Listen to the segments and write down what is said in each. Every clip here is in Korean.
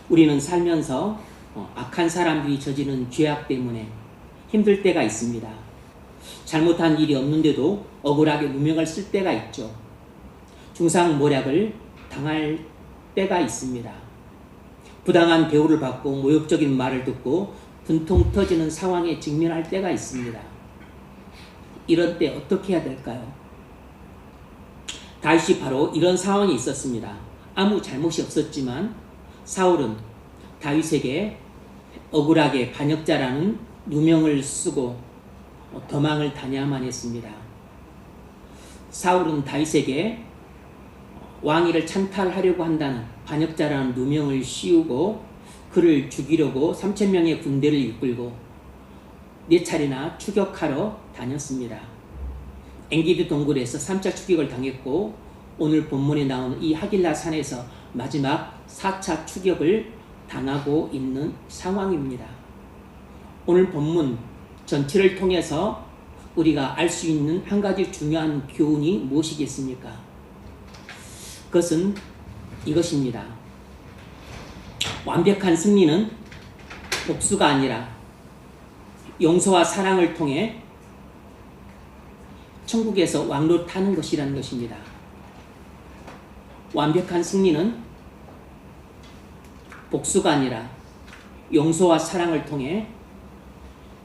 우리는 살면서 악한 사람들이 저지른 죄악 때문에 힘들 때가 있습니다. 잘못한 일이 없는데도 억울하게 누명을 쓸 때가 있죠. 중상모략을 당할 때가 있습니다. 부당한 대우를 받고 모욕적인 말을 듣고 분통 터지는 상황에 직면할 때가 있습니다. 이런 때 어떻게 해야 될까요? 다윗이 바로 이런 상황이 있었습니다. 아무 잘못이 없었지만 사울은 다윗에게 억울하게 반역자라는 누명을 쓰고 도망을 다녀야만 했습니다. 사울은 다윗에게 왕위를 찬탈하려고 한다는 반역자라는 누명을 씌우고 그를 죽이려고 3,000명의 군대를 이끌고 4차례나 추격하러 다녔습니다. 엔기디 동굴에서 3차 추격을 당했고 오늘 본문에 나오는 이 하길라 산에서 마지막 4차 추격을 당하고 있는 상황입니다. 오늘 본문 전체를 통해서 우리가 알 수 있는 한 가지 중요한 교훈이 무엇이겠습니까? 그것은 이것입니다. 완벽한 승리는 복수가 아니라 용서와 사랑을 통해 천국에서 왕노릇하는 것이라는 것입니다. 완벽한 승리는 복수가 아니라 용서와 사랑을 통해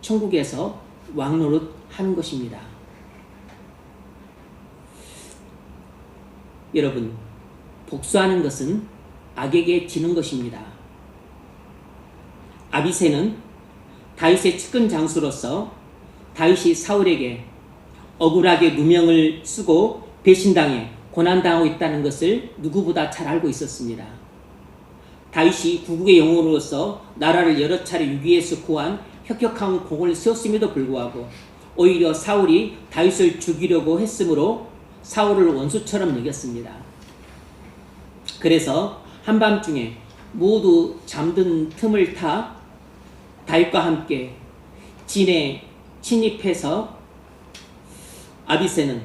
천국에서 왕노릇하는 것입니다. 여러분, 복수하는 것은 악에게 지는 것입니다. 아비새는 다윗의 측근 장수로서 다윗이 사울에게 억울하게 누명을 쓰고 배신당해 고난당하고 있다는 것을 누구보다 잘 알고 있었습니다. 다윗이 구국의 영웅으로서 나라를 여러 차례 위기에서 구한 혁혁한 공을 세웠음에도 불구하고 오히려 사울이 다윗을 죽이려고 했으므로 사울을 원수처럼 여겼습니다. 그래서 한밤중에 모두 잠든 틈을 타 다윗과 함께 진에 침입해서 아비새는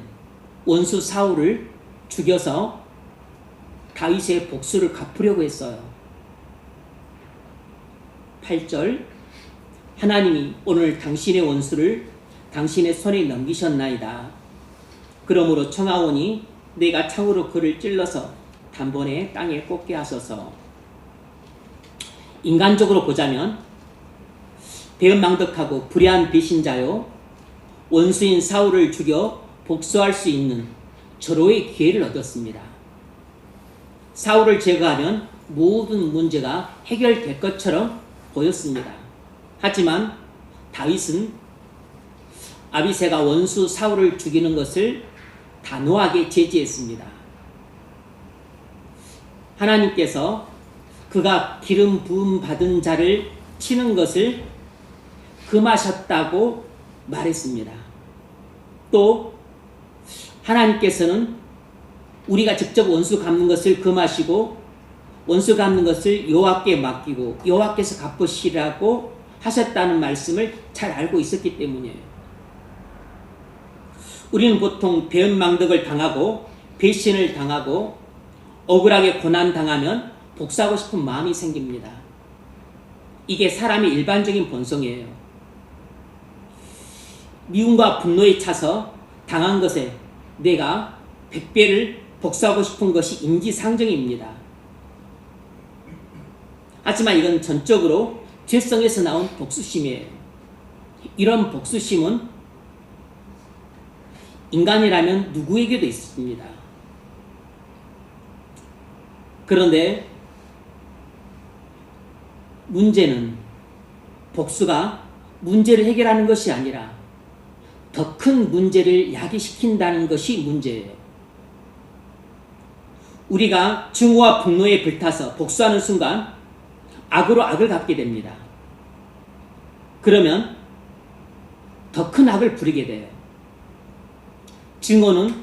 원수 사울을 죽여서 다윗의 복수를 갚으려고 했어요. 8절 하나님이 오늘 당신의 원수를 당신의 손에 넘기셨나이다. 그러므로 청하오니 내가 창으로 그를 찔러서 단번에 땅에 꽂게 하소서. 인간적으로 보자면 배은망덕하고 불의한 배신자요 원수인 사울을 죽여 복수할 수 있는 절호의 기회를 얻었습니다. 사울을 제거하면 모든 문제가 해결될 것처럼 보였습니다. 하지만 다윗은 아비새가 원수 사울을 죽이는 것을 단호하게 제지했습니다. 하나님께서 그가 기름 부음 받은 자를 치는 것을 금하셨다고 말했습니다. 또 하나님께서는 우리가 직접 원수 갚는 것을 금하시고 원수 갚는 것을 여호와께 맡기고 여호와께서 갚으시라고 하셨다는 말씀을 잘 알고 있었기 때문이에요. 우리는 보통 배은망덕을 당하고 배신을 당하고 억울하게 고난당하면 복수하고 싶은 마음이 생깁니다. 이게 사람의 일반적인 본성이에요. 미움과 분노에 차서 당한 것에 내가 100배를 복수하고 싶은 것이 인지상정입니다. 하지만 이건 전적으로 죄성에서 나온 복수심이에요. 이런 복수심은 인간이라면 누구에게도 있습니다. 그런데 문제는 복수가 문제를 해결하는 것이 아니라 더 큰 문제를 야기시킨다는 것이 문제예요. 우리가 증오와 분노에 불타서 복수하는 순간 악으로 악을 갚게 됩니다. 그러면 더 큰 악을 부리게 돼요. 증오는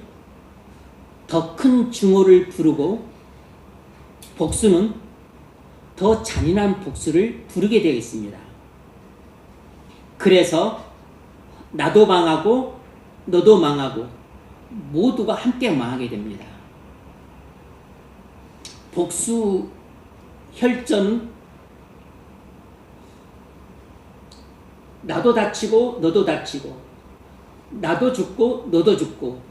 더 큰 증오를 부르고 복수는 더 잔인한 복수를 부르게 되어 있습니다. 그래서 나도 망하고 너도 망하고 모두가 함께 망하게 됩니다. 복수 혈전은 나도 다치고 너도 다치고 나도 죽고 너도 죽고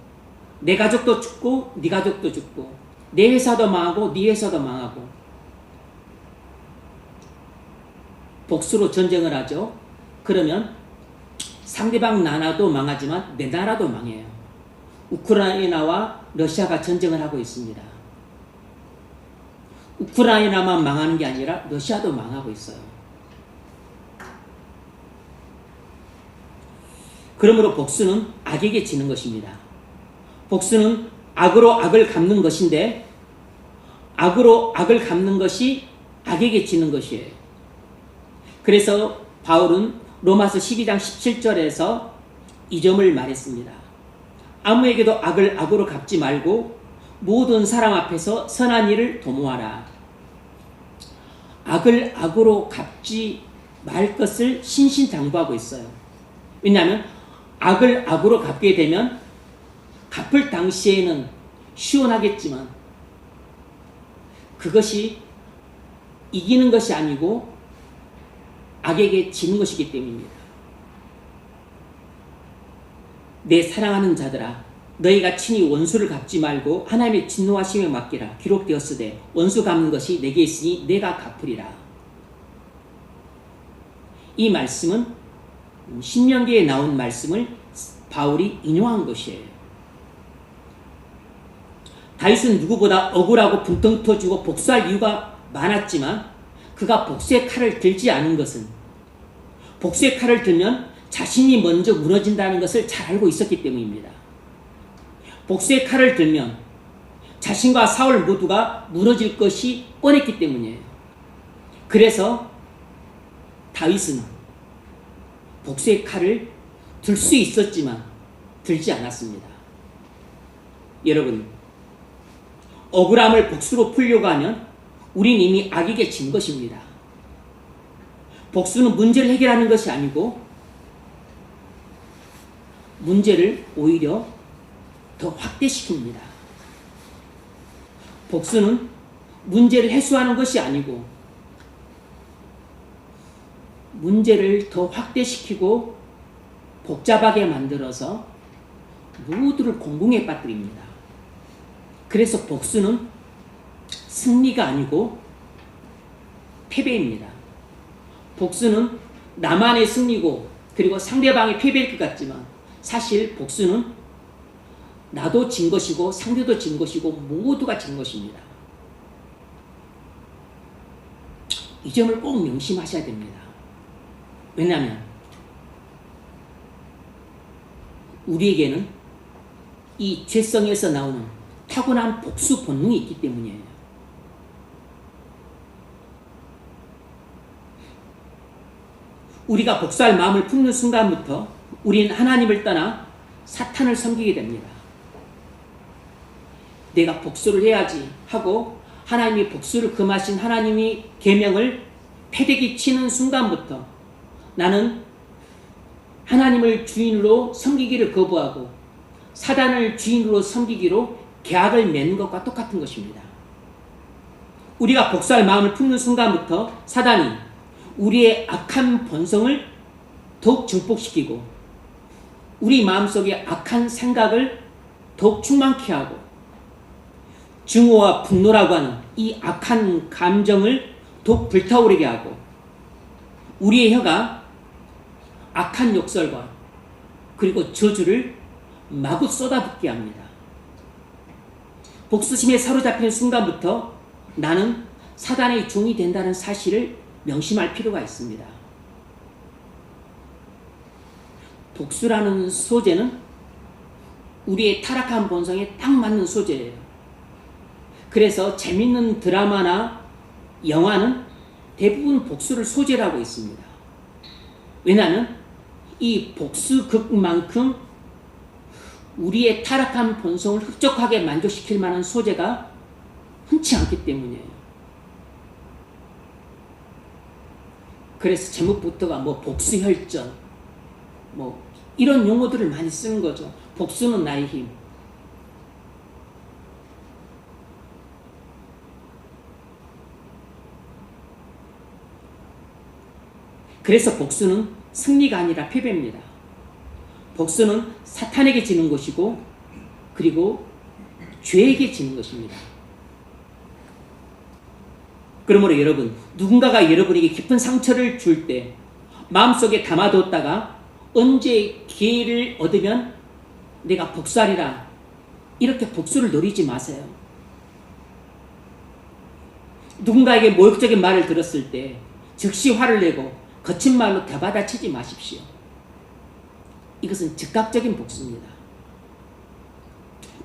내 가족도 죽고 네 가족도 죽고 내 회사도 망하고 네 회사도 망하고 복수로 전쟁을 하죠. 그러면 상대방 나라도 망하지만 내 나라도 망해요. 우크라이나와 러시아가 전쟁을 하고 있습니다. 우크라이나만 망하는 게 아니라 러시아도 망하고 있어요. 그러므로 복수는 악에게 지는 것입니다. 복수는 악으로 악을 갚는 것인데 악으로 악을 갚는 것이 악에게 지는 것이에요. 그래서 바울은 로마서 12장 17절에서 이 점을 말했습니다. 아무에게도 악을 악으로 갚지 말고 모든 사람 앞에서 선한 일을 도모하라. 악을 악으로 갚지 말 것을 신신당부하고 있어요. 왜냐하면 악을 악으로 갚게 되면 갚을 당시에는 시원하겠지만 그것이 이기는 것이 아니고 악에게 지는 것이기 때문입니다. 내 사랑하는 자들아 너희가 친히 원수를 갚지 말고 하나님의 진노하심에 맡기라. 기록되었으되 원수 갚는 것이 내게 있으니 내가 갚으리라. 이 말씀은 신명기에 나온 말씀을 바울이 인용한 것이에요. 다윗은 누구보다 억울하고 분통 터지고 복수할 이유가 많았지만 그가 복수의 칼을 들지 않은 것은 복수의 칼을 들면 자신이 먼저 무너진다는 것을 잘 알고 있었기 때문입니다. 복수의 칼을 들면 자신과 사울 모두가 무너질 것이 뻔했기 때문이에요. 그래서 다윗은 복수의 칼을 들 수 있었지만 들지 않았습니다. 여러분, 억울함을 복수로 풀려고 하면 우린 이미 악에게 진 것입니다. 복수는 문제를 해결하는 것이 아니고 문제를 오히려 더 확대시킵니다. 복수는 문제를 해소하는 것이 아니고 문제를 더 확대시키고 복잡하게 만들어서 모두를 공공에 빠뜨립니다. 그래서 복수는 승리가 아니고 패배입니다. 복수는 나만의 승리고 그리고 상대방의 패배일 것 같지만 사실 복수는 나도 진 것이고 상대도 진 것이고 모두가 진 것입니다. 이 점을 꼭 명심하셔야 됩니다. 왜냐하면 우리에게는 이 죄성에서 나오는 타고난 복수 본능이 있기 때문이에요. 우리가 복수할 마음을 품는 순간부터 우리는 하나님을 떠나 사탄을 섬기게 됩니다. 내가 복수를 해야지 하고 하나님이 복수를 금하신 하나님이 계명을 패대기 치는 순간부터 나는 하나님을 주인으로 섬기기를 거부하고 사단을 주인으로 섬기기로 계약을 맺는 것과 똑같은 것입니다. 우리가 복수할 마음을 품는 순간부터 사단이 우리의 악한 본성을 더욱 증폭시키고 우리 마음속에 악한 생각을 더욱 충만케 하고 증오와 분노라고 하는 이 악한 감정을 더욱 불타오르게 하고 우리의 혀가 악한 욕설과 그리고 저주를 마구 쏟아붓게 합니다. 복수심에 사로잡히는 순간부터 나는 사단의 종이 된다는 사실을 명심할 필요가 있습니다. 복수라는 소재는 우리의 타락한 본성에 딱 맞는 소재예요. 그래서 재밌는 드라마나 영화는 대부분 복수를 소재라고 있습니다. 왜냐하면 이 복수극만큼 우리의 타락한 본성을 흡족하게 만족시킬 만한 소재가 흔치 않기 때문이에요. 그래서 제목부터가 뭐 복수혈전 뭐 이런 용어들을 많이 쓰는 거죠. 복수는 나의 힘. 그래서 복수는 승리가 아니라 패배입니다. 복수는 사탄에게 지는 것이고 그리고 죄에게 지는 것입니다. 그러므로 여러분, 누군가가 여러분에게 깊은 상처를 줄 때 마음속에 담아뒀다가 언제 기회를 얻으면 내가 복수하리라 이렇게 복수를 노리지 마세요. 누군가에게 모욕적인 말을 들었을 때 즉시 화를 내고 거친 말로 되받아치지 마십시오. 이것은 즉각적인 복수입니다.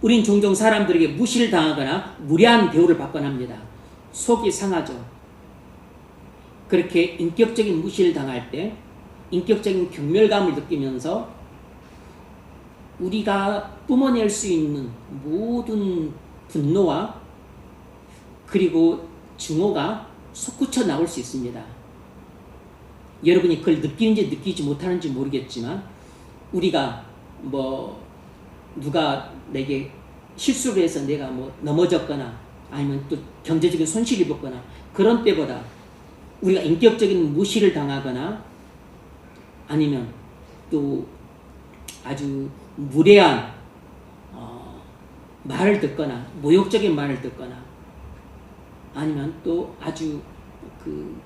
우린 종종 사람들에게 무시를 당하거나 무례한 대우를 받곤 합니다. 속이 상하죠. 그렇게 인격적인 무시를 당할 때 인격적인 경멸감을 느끼면서 우리가 뿜어낼 수 있는 모든 분노와 그리고 증오가 솟구쳐 나올 수 있습니다. 여러분이 그걸 느끼는지 느끼지 못하는지 모르겠지만 우리가 누가 내게 실수를 해서 내가 넘어졌거나 아니면 또 경제적인 손실을 입었거나 그런 때보다 우리가 인격적인 무시를 당하거나 아니면 또 아주 무례한 말을 듣거나 모욕적인 말을 듣거나 아니면 또 아주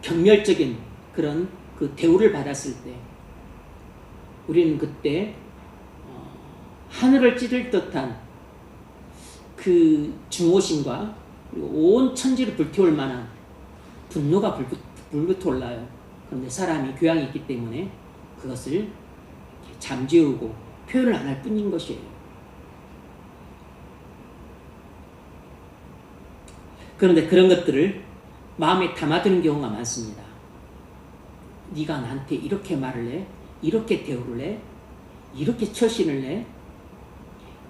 경멸적인 그런 대우를 받았을 때 우리는 그때 하늘을 찌를 듯한 그 증오심과 그리고 온 천지를 불태울 만한 분노가 불붙어 올라요. 그런데 사람이 교양이 있기 때문에 그것을 잠재우고 표현을 안 할 뿐인 것이에요. 그런데 그런 것들을 마음에 담아두는 경우가 많습니다. 네가 나한테 이렇게 말을 해, 이렇게 대우를 해, 이렇게 처신을 해,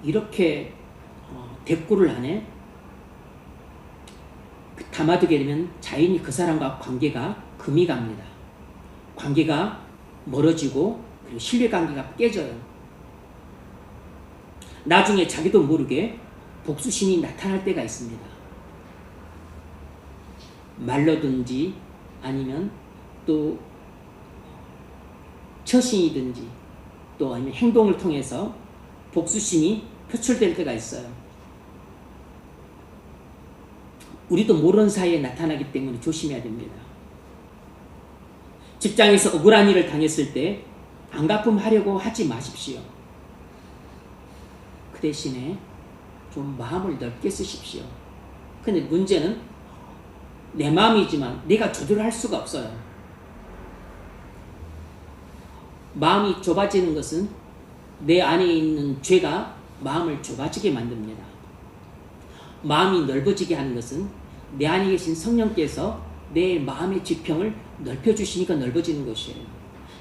이렇게 대꾸를 하네. 담아두게 되면 자연히 그 사람과 관계가 금이 갑니다. 관계가 멀어지고 그리고 신뢰관계가 깨져요. 나중에 자기도 모르게 복수심이 나타날 때가 있습니다. 말로든지 아니면 또 처신이든지 또 아니면 행동을 통해서 복수심이 표출될 때가 있어요. 우리도 모르는 사이에 나타나기 때문에 조심해야 됩니다. 직장에서 억울한 일을 당했을 때 안갚음하려고 하지 마십시오. 그 대신에 좀 마음을 넓게 쓰십시오. 근데 문제는 내 마음이지만 내가 조절할 수가 없어요. 마음이 좁아지는 것은 내 안에 있는 죄가 마음을 좁아지게 만듭니다. 마음이 넓어지게 하는 것은 내 안에 계신 성령께서 내 마음의 지평을 넓혀주시니까 넓어지는 것이에요.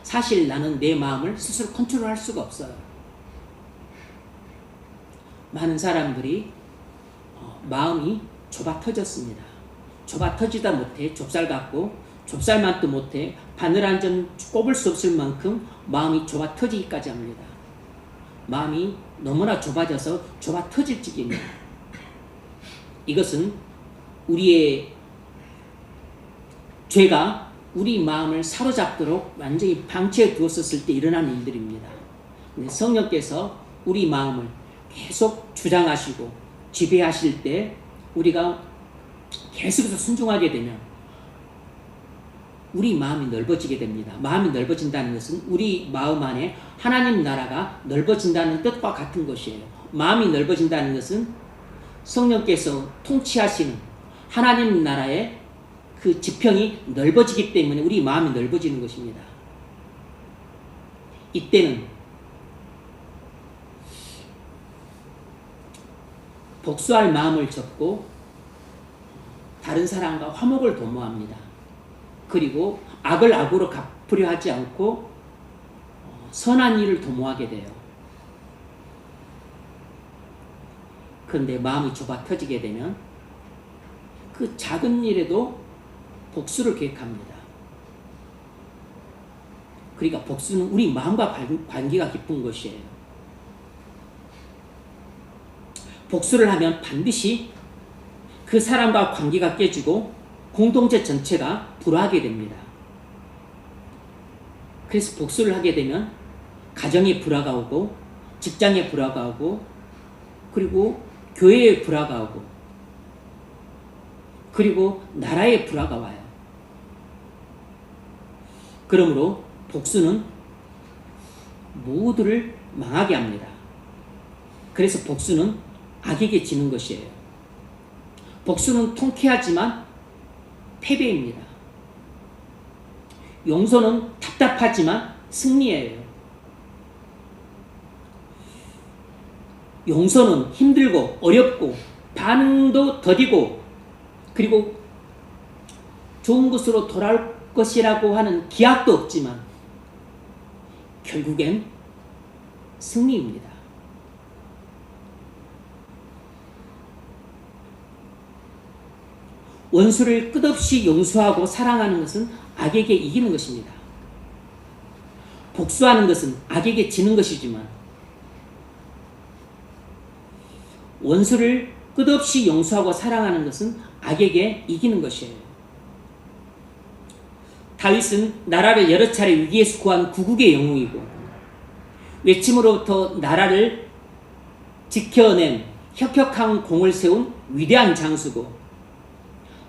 사실 나는 내 마음을 스스로 컨트롤할 수가 없어요. 많은 사람들이 마음이 좁아 터졌습니다. 좁아 터지다 못해 좁쌀 같고 좁쌀만도 못해 바늘 한 점 꼽을 수 없을 만큼 마음이 좁아 터지기까지 합니다. 마음이 너무나 좁아져서 좁아 터질 지경입니다. 이것은 우리의 죄가 우리 마음을 사로잡도록 완전히 방치해 두었을 때 일어나는 일들입니다. 성령께서 우리 마음을 계속 주장하시고 지배하실 때 우리가 계속해서 순종하게 되면 우리 마음이 넓어지게 됩니다. 마음이 넓어진다는 것은 우리 마음 안에 하나님 나라가 넓어진다는 뜻과 같은 것이에요. 마음이 넓어진다는 것은 성령께서 통치하시는 하나님 나라의 그 지평이 넓어지기 때문에 우리 마음이 넓어지는 것입니다. 이때는 복수할 마음을 접고 다른 사람과 화목을 도모합니다. 그리고 악을 악으로 갚으려 하지 않고 선한 일을 도모하게 돼요. 그런데 마음이 좁아 터지게 되면 그 작은 일에도 복수를 계획합니다. 그러니까 복수는 우리 마음과 관계가 깊은 것이에요. 복수를 하면 반드시 그 사람과 관계가 깨지고 공동체 전체가 불화하게 됩니다. 그래서 복수를 하게 되면 가정에 불화가 오고 직장에 불화가 오고 그리고 교회에 불화가 오고 그리고 나라에 불화가 와요. 그러므로 복수는 모두를 망하게 합니다. 그래서 복수는 악에게 지는 것이에요. 복수는 통쾌하지만 패배입니다. 용서는 답답하지만 승리예요. 용서는 힘들고 어렵고 반응도 더디고 그리고 좋은 곳으로 돌아올 것이라고 하는 기약도 없지만 결국엔 승리입니다. 원수를 끝없이 용서하고 사랑하는 것은 악에게 이기는 것입니다. 복수하는 것은 악에게 지는 것이지만 원수를 끝없이 용서하고 사랑하는 것은 악에게 이기는 것이에요. 다윗은 나라를 여러 차례 위기에서 구한 구국의 영웅이고 외침으로부터 나라를 지켜낸 혁혁한 공을 세운 위대한 장수고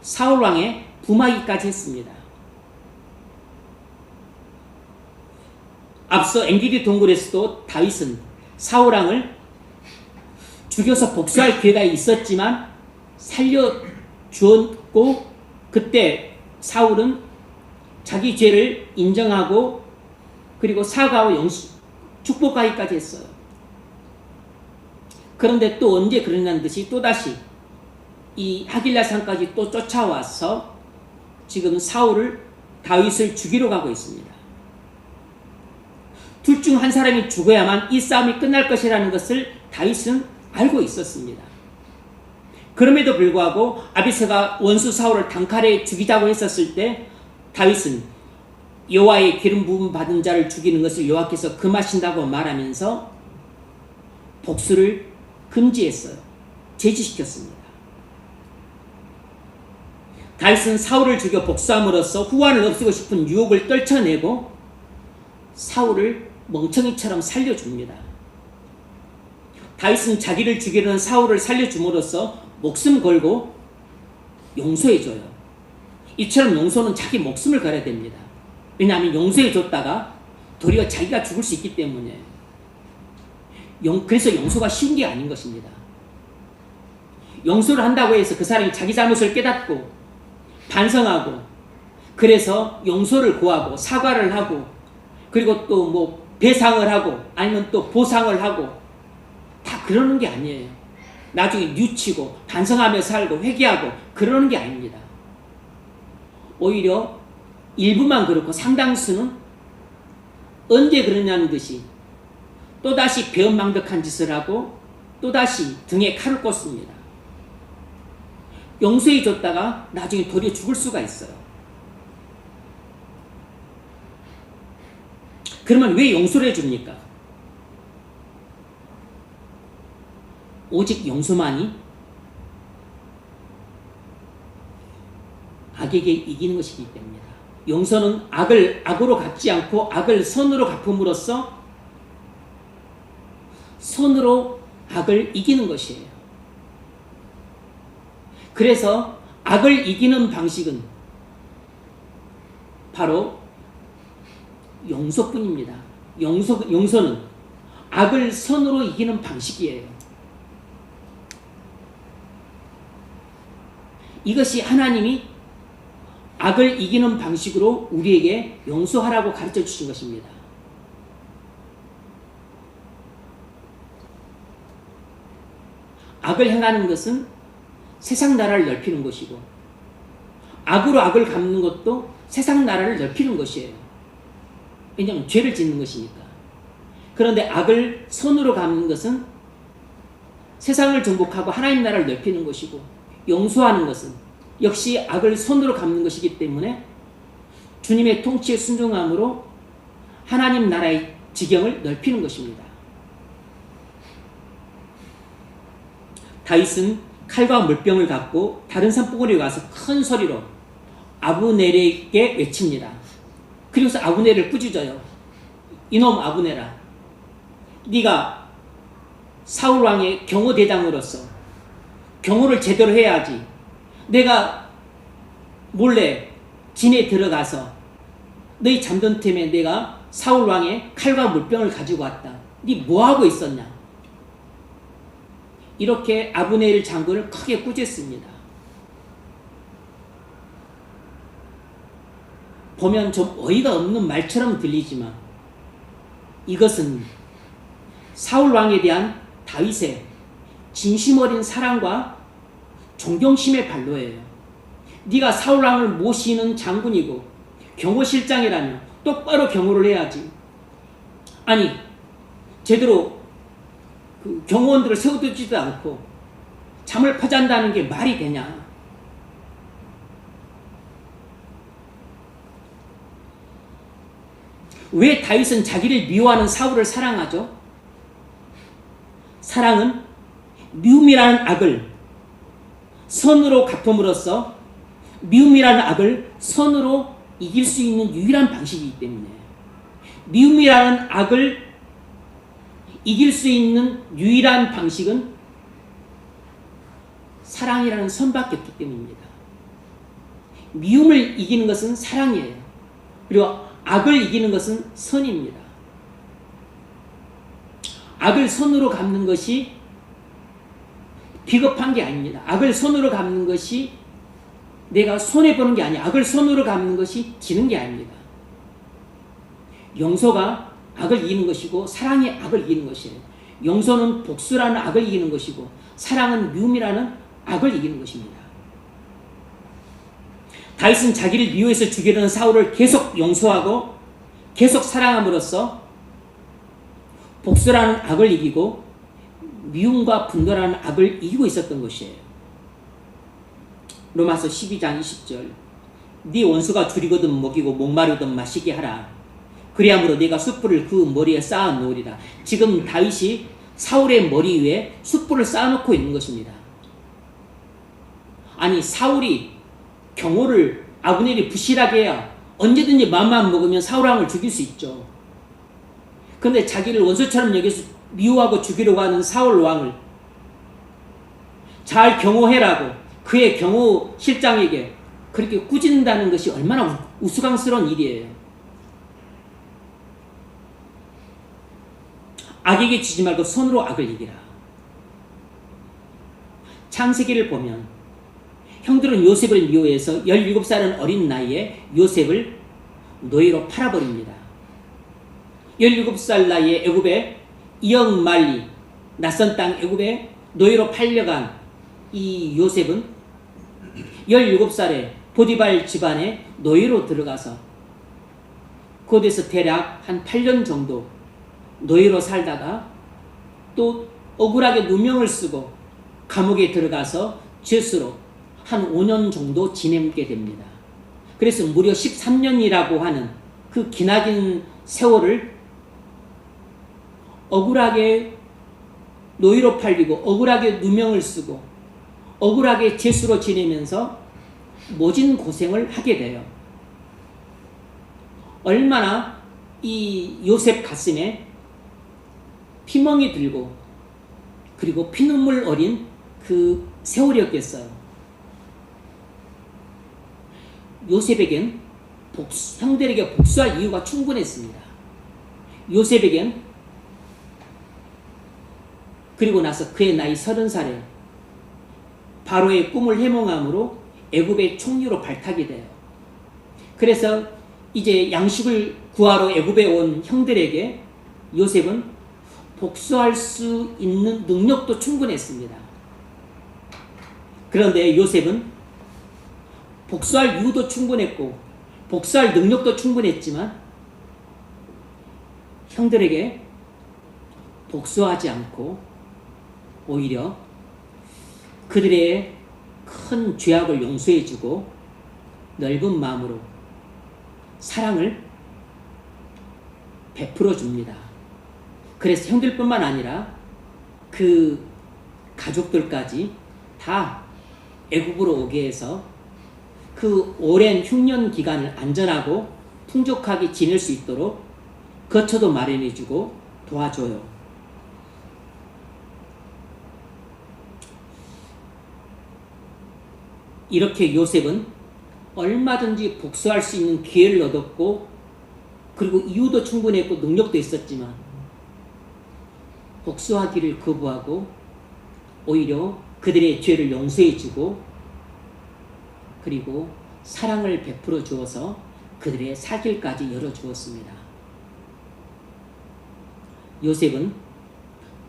사울왕의 부마기까지 했습니다. 앞서 엔기디 동굴에서도 다윗은 사울왕을 죽여서 복수할 기회가 있었지만 살려주었고 그때 사울은 자기 죄를 인정하고 그리고 사과하고 축복하기까지 했어요. 그런데 또 언제 그러냐는 듯이 또다시 이 하길라산까지 또 쫓아와서 지금 사울을 다윗을 죽이러 가고 있습니다. 둘 중 한 사람이 죽어야만 이 싸움이 끝날 것이라는 것을 다윗은 알고 있었습니다. 그럼에도 불구하고 아비새가 원수 사울을 단칼에 죽이자고 했었을 때 다윗은 여호와의 기름 부음 받은 자를 죽이는 것을 여호와께서 금하신다고 말하면서 복수를 금지했어요. 제지시켰습니다. 다윗은 사울을 죽여 복수함으로써 후환을 없애고 싶은 유혹을 떨쳐내고 사울을 멍청이처럼 살려줍니다. 다윗은 자기를 죽이려는 사울을 살려줌으로써 목숨 걸고 용서해줘요. 이처럼 용서는 자기 목숨을 걸어야 됩니다. 왜냐하면 용서해줬다가 도리어 자기가 죽을 수 있기 때문에 그래서 용서가 쉬운 게 아닌 것입니다. 용서를 한다고 해서 그 사람이 자기 잘못을 깨닫고 반성하고 그래서 용서를 구하고 사과를 하고 그리고 또 뭐 배상을 하고 아니면 또 보상을 하고 다 그러는 게 아니에요. 나중에 뉘우치고 반성하며 살고 회개하고 그러는 게 아닙니다. 오히려 일부만 그렇고 상당수는 언제 그러냐는 듯이 또다시 배은망덕한 짓을 하고 또다시 등에 칼을 꽂습니다. 용서해 줬다가 나중에 도리어 죽을 수가 있어요. 그러면 왜 용서를 해줍니까? 오직 용서만이 악에게 이기는 것이기 때문입니다. 용서는 악을 악으로 갚지 않고 악을 선으로 갚음으로써 선으로 악을 이기는 것이에요. 그래서 악을 이기는 방식은 바로 용서뿐입니다. 용서는 악을 선으로 이기는 방식이에요. 이것이 하나님이 악을 이기는 방식으로 우리에게 용서하라고 가르쳐 주신 것입니다. 악을 행하는 것은 세상 나라를 넓히는 것이고 악으로 악을 갚는 것도 세상 나라를 넓히는 것이에요. 왜냐하면 죄를 짓는 것이니까. 그런데 악을 손으로 갚는 것은 세상을 정복하고 하나님 나라를 넓히는 것이고 용서하는 것은 역시 악을 손으로 갚는 것이기 때문에 주님의 통치에 순종함으로 하나님 나라의 지경을 넓히는 것입니다. 다윗은 칼과 물병을 갖고 다른 산봉우리에 가서 큰 소리로 아브넬에게 외칩니다. 그리고서 아브넬을 꾸짖어요. 이놈 아브네라, 네가 사울 왕의 경호대장으로서 경호를 제대로 해야지. 내가 몰래 진에 들어가서 너희 잠든 틈에 내가 사울 왕의 칼과 물병을 가지고 왔다. 네 뭐하고 있었냐? 이렇게 아브네일 장군을 크게 꾸짖습니다. 보면 좀 어이가 없는 말처럼 들리지만 이것은 사울 왕에 대한 다윗의 진심 어린 사랑과 존경심의 발로예요. 네가 사울 왕을 모시는 장군이고 경호실장이라면 똑바로 경호를 해야지. 아니 제대로 그 경호원들을 세워두지도 않고 잠을 퍼잔다는 게 말이 되냐? 왜 다윗은 자기를 미워하는 사울을 사랑하죠? 사랑은 미움이라는 악을 선으로 갚음으로써 미움이라는 악을 선으로 이길 수 있는 유일한 방식이기 때문에, 미움이라는 악을 이길 수 있는 유일한 방식은 사랑이라는 선밖에 없기 때문입니다. 미움을 이기는 것은 사랑이에요. 그리고 악을 이기는 것은 선입니다. 악을 선으로 갚는 것이 비겁한 게 아닙니다. 악을 선으로 갚는 것이 내가 손해보는 게 아니야. 악을 선으로 갚는 것이 지는 게 아닙니다. 용서가 악을 이기는 것이고 사랑이 악을 이기는 것이에요. 용서는 복수라는 악을 이기는 것이고 사랑은 미움이라는 악을 이기는 것입니다. 다윗은 자기를 미워해서 죽이려는 사울을 계속 용서하고 계속 사랑함으로써 복수라는 악을 이기고 미움과 분노라는 악을 이기고 있었던 것이에요. 로마서 12장 20절, 네 원수가 줄이거든 먹이고 목마르든 마시게 하라. 그리함으로 네가 숯불을 그 머리에 쌓아 놓으리라. 지금 다윗이 사울의 머리 위에 숯불을 쌓아놓고 있는 것입니다. 아니 사울이 경호를 아브넬이 부실하게 해야 언제든지 마음만 먹으면 사울 왕을 죽일 수 있죠. 그런데 자기를 원수처럼 여기서 미워하고 죽이려고 하는 사울 왕을 잘 경호해라고 그의 경호 실장에게 그렇게 꾸짖는다는 것이 얼마나 우스꽝스러운 일이에요. 악에게 지지 말고 손으로 악을 이기라. 창세기를 보면 형들은 요셉을 미워해서 17살은 어린 나이에 요셉을 노예로 팔아버립니다. 17살 나이에 애굽에 이역 말리 낯선 땅 애굽에 노예로 팔려간 이 요셉은 17살에 보디발 집안에 노예로 들어가서 그곳에서 대략 한 8년 정도 노예로 살다가 또 억울하게 누명을 쓰고 감옥에 들어가서 죄수로 한 5년 정도 지내게 됩니다. 그래서 무려 13년이라고 하는 그 기나긴 세월을 억울하게 노예로 팔리고 억울하게 누명을 쓰고 억울하게 죄수로 지내면서 모진 고생을 하게 돼요. 얼마나 이 요셉 가슴에 피멍이 들고 그리고 피눈물 어린 그 세월이었겠어요. 요셉에겐 형들에게 복수할 이유가 충분했습니다. 요셉에겐 그리고 나서 그의 나이 30살에 바로의 꿈을 해몽함으로 애굽의 총리로 발탁이 돼요. 그래서 이제 양식을 구하러 애굽에 온 형들에게 요셉은 복수할 수 있는 능력도 충분했습니다. 그런데 요셉은 복수할 이유도 충분했고 복수할 능력도 충분했지만 형들에게 복수하지 않고 오히려 그들의 큰 죄악을 용서해주고 넓은 마음으로 사랑을 베풀어 줍니다. 그래서 형들뿐만 아니라 그 가족들까지 다 애굽으로 오게 해서 그 오랜 흉년 기간을 안전하고 풍족하게 지낼 수 있도록 거처도 마련해주고 도와줘요. 이렇게 요셉은 얼마든지 복수할 수 있는 기회를 얻었고, 그리고 이유도 충분했고 능력도 있었지만 복수하기를 거부하고 오히려 그들의 죄를 용서해주고, 그리고 사랑을 베풀어 주어서 그들의 살 길까지 열어주었습니다. 요셉은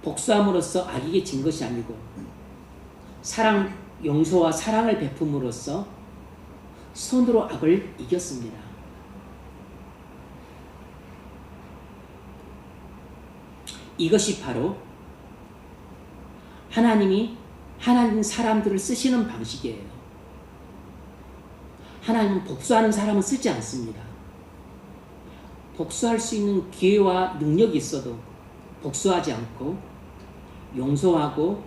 복수함으로써 악에게 진 것이 아니고 용서와 사랑을 베품으로써 손으로 악을 이겼습니다. 이것이 바로 하나님 사람들을 쓰시는 방식이에요. 하나님은 복수하는 사람은 쓰지 않습니다. 복수할 수 있는 기회와 능력이 있어도 복수하지 않고 용서하고,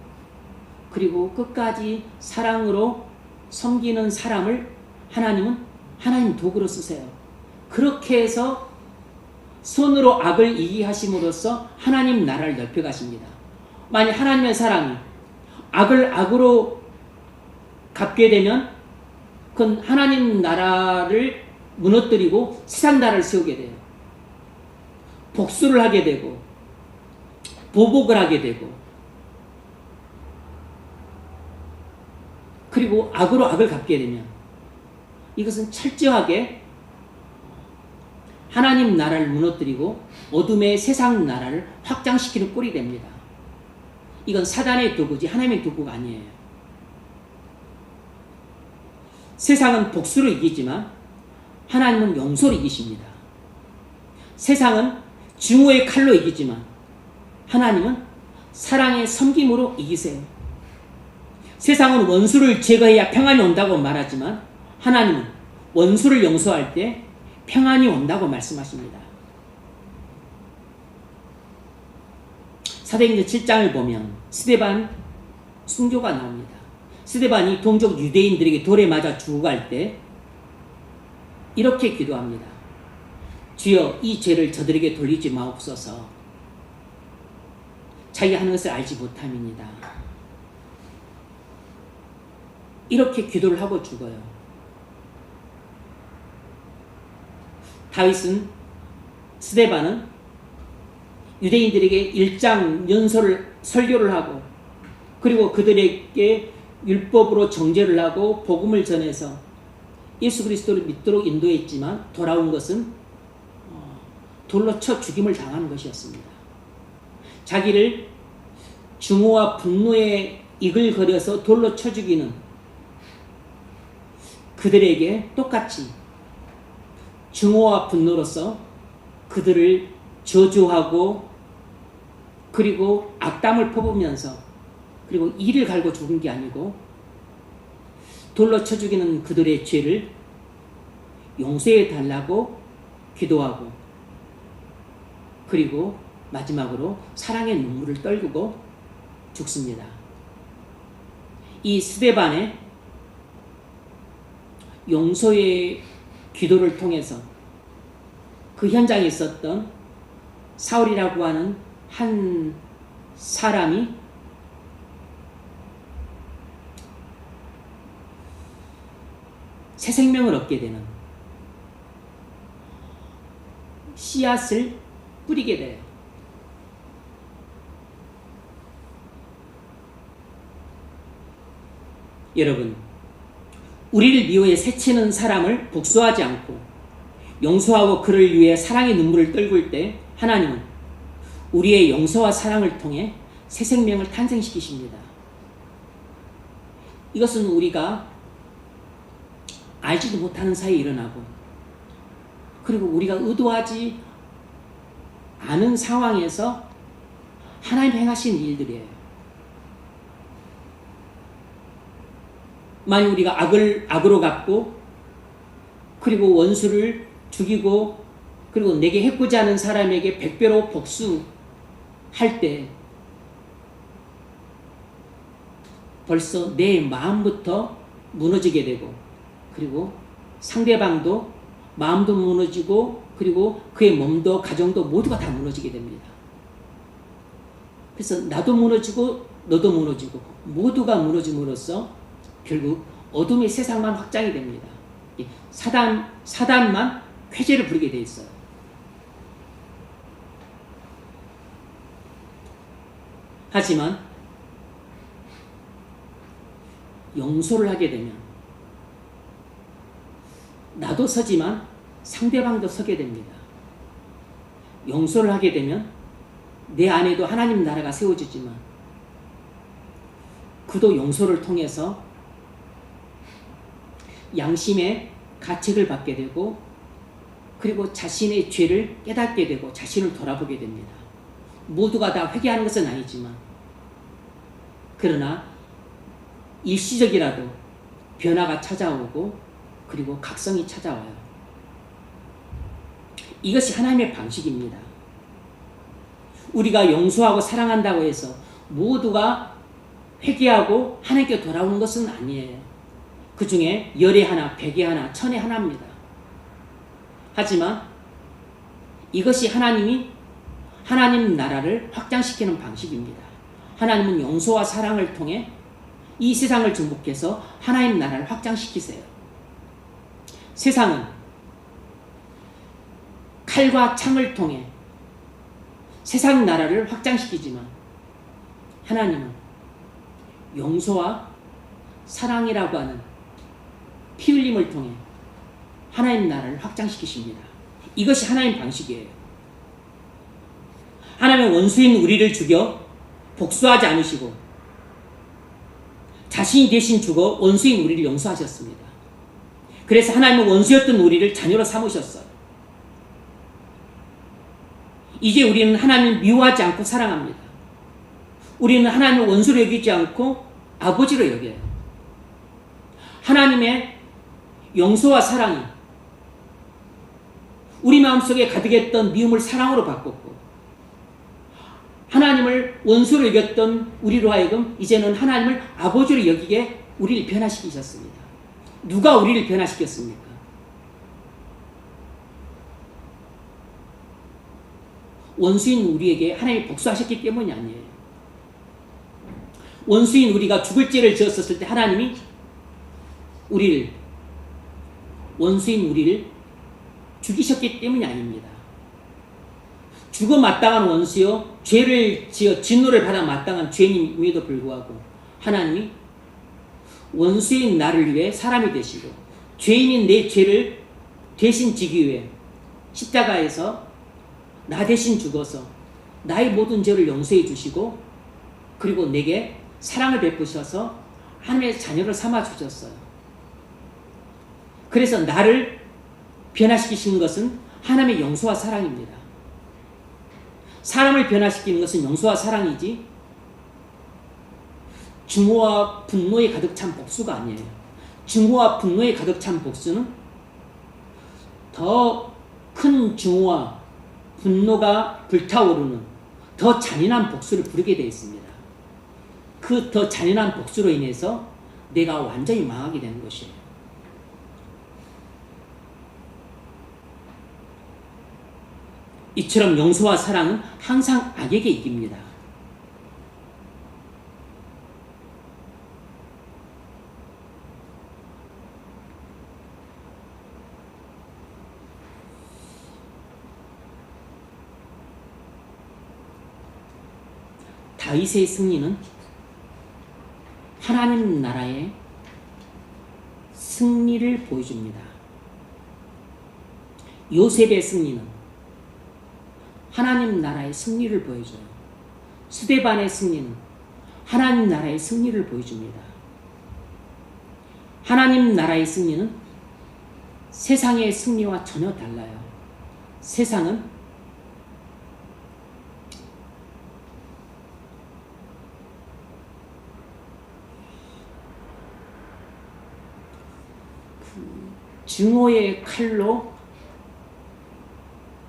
그리고 끝까지 사랑으로 섬기는 사람을 하나님 도구로 쓰세요. 그렇게 해서 손으로 악을 이기게 하심으로써 하나님 나라를 넓혀가십니다. 만약 하나님의 사람이 악을 악으로 갚게 되면 그건 하나님 나라를 무너뜨리고 세상 나라를 세우게 돼요. 복수를 하게 되고 보복을 하게 되고, 그리고 악으로 악을 갚게 되면 이것은 철저하게 하나님 나라를 무너뜨리고 어둠의 세상 나라를 확장시키는 꼴이 됩니다. 이건 사단의 도구지 하나님의 도구가 아니에요. 세상은 복수로 이기지만 하나님은 용서로 이기십니다. 세상은 증오의 칼로 이기지만 하나님은 사랑의 섬김으로 이기세요. 세상은 원수를 제거해야 평안이 온다고 말하지만 하나님은 원수를 용서할 때 평안이 온다고 말씀하십니다. 사도행전 7장을 보면 스데반 순교가 나옵니다. 스데반이 동족 유대인들에게 돌에 맞아 죽어갈 때 이렇게 기도합니다. 주여, 이 죄를 저들에게 돌리지 마옵소서. 자기가 하는 것을 알지 못함입니다. 이렇게 기도를 하고 죽어요. 다윗은, 스데반은 유대인들에게 일장 연설을 설교를 하고, 그리고 그들에게 율법으로 정죄를 하고 복음을 전해서 예수 그리스도를 믿도록 인도했지만 돌아온 것은 돌로 쳐 죽임을 당하는 것이었습니다. 자기를 증오와 분노에 이글거려서 돌로 쳐 죽이는 그들에게 똑같이 증오와 분노로서 그들을 저주하고, 그리고 악담을 퍼부으면서, 그리고 이를 갈고 죽은 게 아니고 돌로 쳐 죽이는 그들의 죄를 용서해 달라고 기도하고, 그리고 마지막으로 사랑의 눈물을 떨구고 죽습니다. 이 스데반의 용서의 기도를 통해서 그 현장에 있었던 사울이라고 하는 한 사람이 새 생명을 얻게 되는, 씨앗을 뿌리게 돼요. 여러분, 우리를 미워해 새치는 사람을 복수하지 않고 용서하고 그를 위해 사랑의 눈물을 떨굴 때 하나님은 우리의 용서와 사랑을 통해 새 생명을 탄생시키십니다. 이것은 우리가 알지도 못하는 사이에 일어나고, 그리고 우리가 의도하지 않은 상황에서 하나님 행하신 일들이에요. 만약 우리가 악을 악으로 갚고, 그리고 원수를 죽이고, 그리고 내게 해코지 하는 사람에게 100배로 복수할 때 벌써 내 마음부터 무너지게 되고, 그리고 상대방도 마음도 무너지고 그리고 그의 몸도 가정도 모두가 다 무너지게 됩니다. 그래서 나도 무너지고 너도 무너지고 모두가 무너짐으로써 결국 어둠의 세상만 확장이 됩니다. 사단만 쾌재를 부리게 돼 있어요. 하지만 용서를 하게 되면 나도 서지만 상대방도 서게 됩니다. 용서를 하게 되면 내 안에도 하나님 나라가 세워지지만 그도 용서를 통해서 양심의 가책을 받게 되고 그리고 자신의 죄를 깨닫게 되고 자신을 돌아보게 됩니다. 모두가 다 회개하는 것은 아니지만 그러나 일시적이라도 변화가 찾아오고 그리고 각성이 찾아와요. 이것이 하나님의 방식입니다. 우리가 용서하고 사랑한다고 해서 모두가 회개하고 하나님께 돌아오는 것은 아니에요. 그 중에 열에 하나, 백에 하나, 천에 하나입니다. 하지만 이것이 하나님 나라를 확장시키는 방식입니다. 하나님은 용서와 사랑을 통해 이 세상을 정복해서 하나님 나라를 확장시키세요. 세상은 칼과 창을 통해 세상 나라를 확장시키지만 하나님은 용서와 사랑이라고 하는 피 흘림을 통해 하나님 나라를 확장시키십니다. 이것이 하나님 방식이에요. 하나님은 원수인 우리를 죽여 복수하지 않으시고 자신이 대신 죽어 원수인 우리를 용서하셨습니다. 그래서 하나님은 원수였던 우리를 자녀로 삼으셨어요. 이제 우리는 하나님을 미워하지 않고 사랑합니다. 우리는 하나님을 원수로 여기지 않고 아버지로 여겨요. 하나님의 용서와 사랑이 우리 마음속에 가득했던 미움을 사랑으로 바꿨고 하나님을 원수로 여겼던 우리로 하여금 이제는 하나님을 아버지로 여기게 우리를 변화시키셨습니다. 누가 우리를 변화시켰습니까? 원수인 우리에게 하나님이 복수하셨기 때문이 아니에요. 원수인 우리가 죽을 죄를 지었었을 때 하나님이 원수인 우리를 죽이셨기 때문이 아닙니다. 죽어 마땅한 원수요 죄를 지어 진노를 받아 마땅한 죄인임에도 불구하고 하나님이 원수인 나를 위해 사람이 되시고 죄인인 내 죄를 대신 지기 위해 십자가에서 나 대신 죽어서 나의 모든 죄를 용서해 주시고 그리고 내게 사랑을 베푸셔서 하나님의 자녀를 삼아 주셨어요. 그래서 나를 변화시키시는 것은 하나님의 용서와 사랑입니다. 사람을 변화시키는 것은 용서와 사랑이지 증오와 분노에 가득 찬 복수가 아니에요. 증오와 분노에 가득 찬 복수는 더 큰 증오와 분노가 불타오르는 더 잔인한 복수를 부르게 되어 있습니다. 그 더 잔인한 복수로 인해서 내가 완전히 망하게 되는 것이에요. 이처럼 용서와 사랑은 항상 악에게 이깁니다. 다윗의 승리는 하나님 나라의 승리를 보여줍니다. 요셉의 승리는 하나님 나라의 승리를 보여줘요. 스데반의 승리는 하나님 나라의 승리를 보여줍니다. 하나님 나라의 승리는 세상의 승리와 전혀 달라요. 세상은 증오의 칼로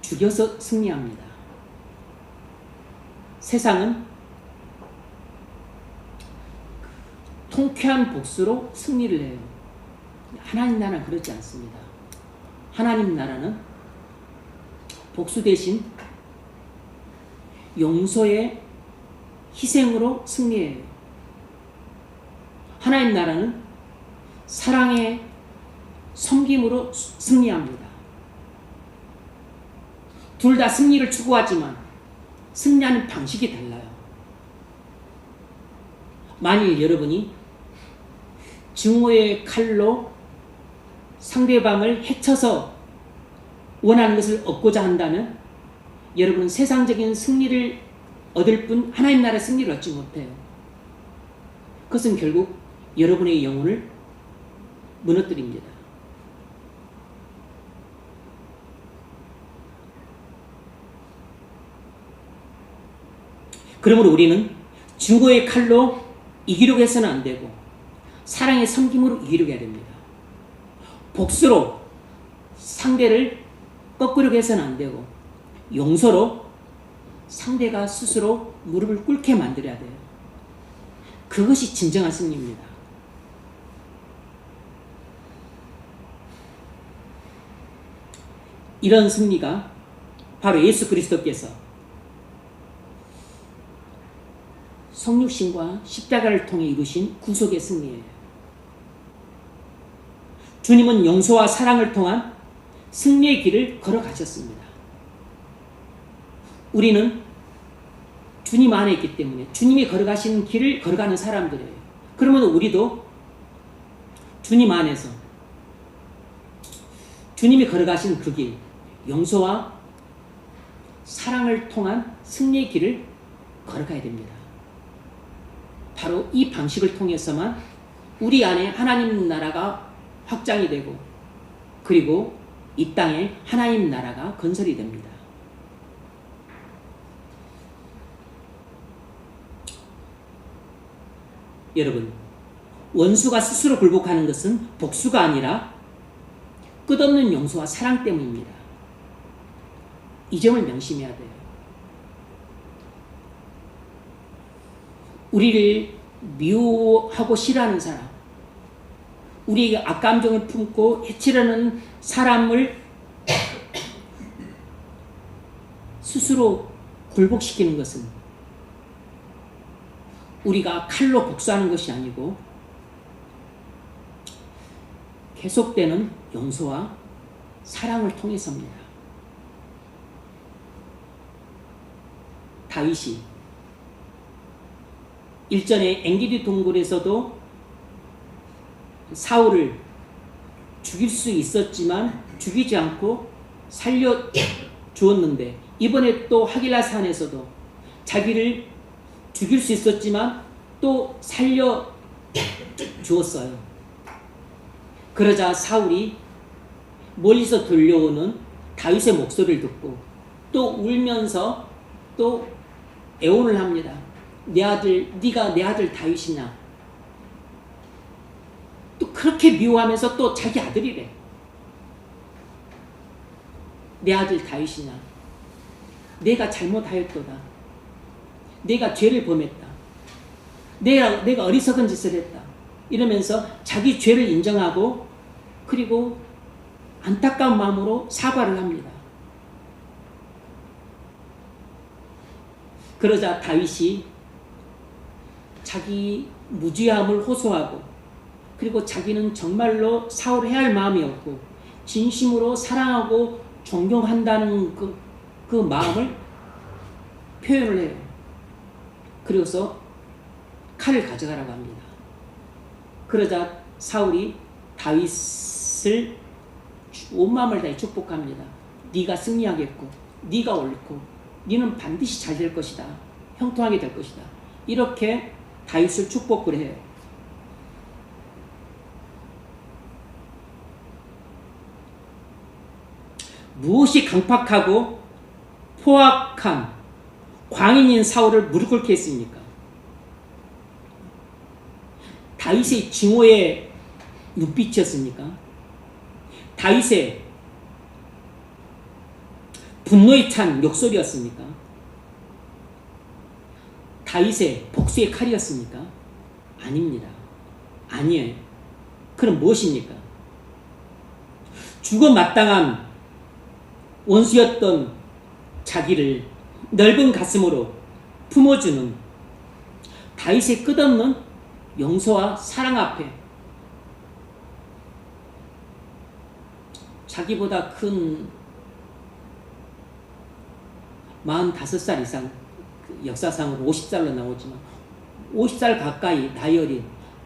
죽여서 승리합니다. 세상은 통쾌한 복수로 승리를 해요. 하나님 나라는 그렇지 않습니다. 하나님 나라는 복수 대신 용서의 희생으로 승리해요. 하나님 나라는 사랑의 섬김으로 승리합니다. 둘 다 승리를 추구하지만 승리하는 방식이 달라요. 만일 여러분이 증오의 칼로 상대방을 해쳐서 원하는 것을 얻고자 한다면 여러분은 세상적인 승리를 얻을 뿐 하나님 나라의 승리를 얻지 못해요. 그것은 결국 여러분의 영혼을 무너뜨립니다. 그러므로 우리는 증오의 칼로 이기려고 해서는 안 되고 사랑의 섬김으로 이기려고 해야 됩니다. 복수로 상대를 꺾으려고 해서는 안 되고 용서로 상대가 스스로 무릎을 꿇게 만들어야 돼요. 그것이 진정한 승리입니다. 이런 승리가 바로 예수 그리스도께서 성육신과 십자가를 통해 이루신 구속의 승리예요. 주님은 용서와 사랑을 통한 승리의 길을 걸어가셨습니다. 우리는 주님 안에 있기 때문에 주님이 걸어가시는 길을 걸어가는 사람들이에요. 그러면 우리도 주님 안에서 주님이 걸어가신 그 길, 용서와 사랑을 통한 승리의 길을 걸어가야 됩니다. 바로 이 방식을 통해서만 우리 안에 하나님 나라가 확장이 되고 그리고 이 땅에 하나님 나라가 건설이 됩니다. 여러분, 원수가 스스로 굴복하는 것은 복수가 아니라 끝없는 용서와 사랑 때문입니다. 이 점을 명심해야 돼요. 우리를 미워하고 싫어하는 사람, 우리에게 악감정을 품고 해치려는 사람을 스스로 굴복시키는 것은 우리가 칼로 복수하는 것이 아니고 계속되는 용서와 사랑을 통해서입니다. 다윗이 일전에 엔게디 동굴에서도 사울을 죽일 수 있었지만 죽이지 않고 살려 주었는데 이번에 또 하길라 산에서도 자기를 죽일 수 있었지만 또 살려 주었어요. 그러자 사울이 멀리서 들려오는 다윗의 목소리를 듣고 또 울면서 또 애원을 합니다. 내 아들, 네가 내 아들 다윗이냐? 또 그렇게 미워하면서 또 자기 아들이래. 내 아들 다윗이냐? 내가 잘못하였도다. 내가 죄를 범했다. 내가 어리석은 짓을 했다. 이러면서 자기 죄를 인정하고 그리고 안타까운 마음으로 사과를 합니다. 그러자 다윗이 자기 무죄함을 호소하고 그리고 자기는 정말로 사울을 해야 할 마음이 없고 진심으로 사랑하고 존경한다는 그 마음을 표현을 해요. 그래서 칼을 가져가라고 합니다. 그러자 사울이 다윗을 온 마음을 다해 축복합니다. 네가 승리하겠고 네가 옳고 네는 반드시 잘 될 것이다. 형통하게 될 것이다. 이렇게 다윗을 축복을 해요. 무엇이 강팍하고 포악한 광인인 사울을 무릎 꿇게 했습니까? 다윗의 증오의 눈빛이었습니까? 다윗의 분노에 찬 욕설이었습니까? 다윗의 복수의 칼이었습니까? 아닙니다. 아니에요. 그럼 무엇입니까? 죽어 마땅한 원수였던 자기를 넓은 가슴으로 품어주는 다윗의 끝없는 용서와 사랑 앞에 자기보다 큰 45살 이상, 역사상으로 50살로 나오지만 50살 가까이 나이 어린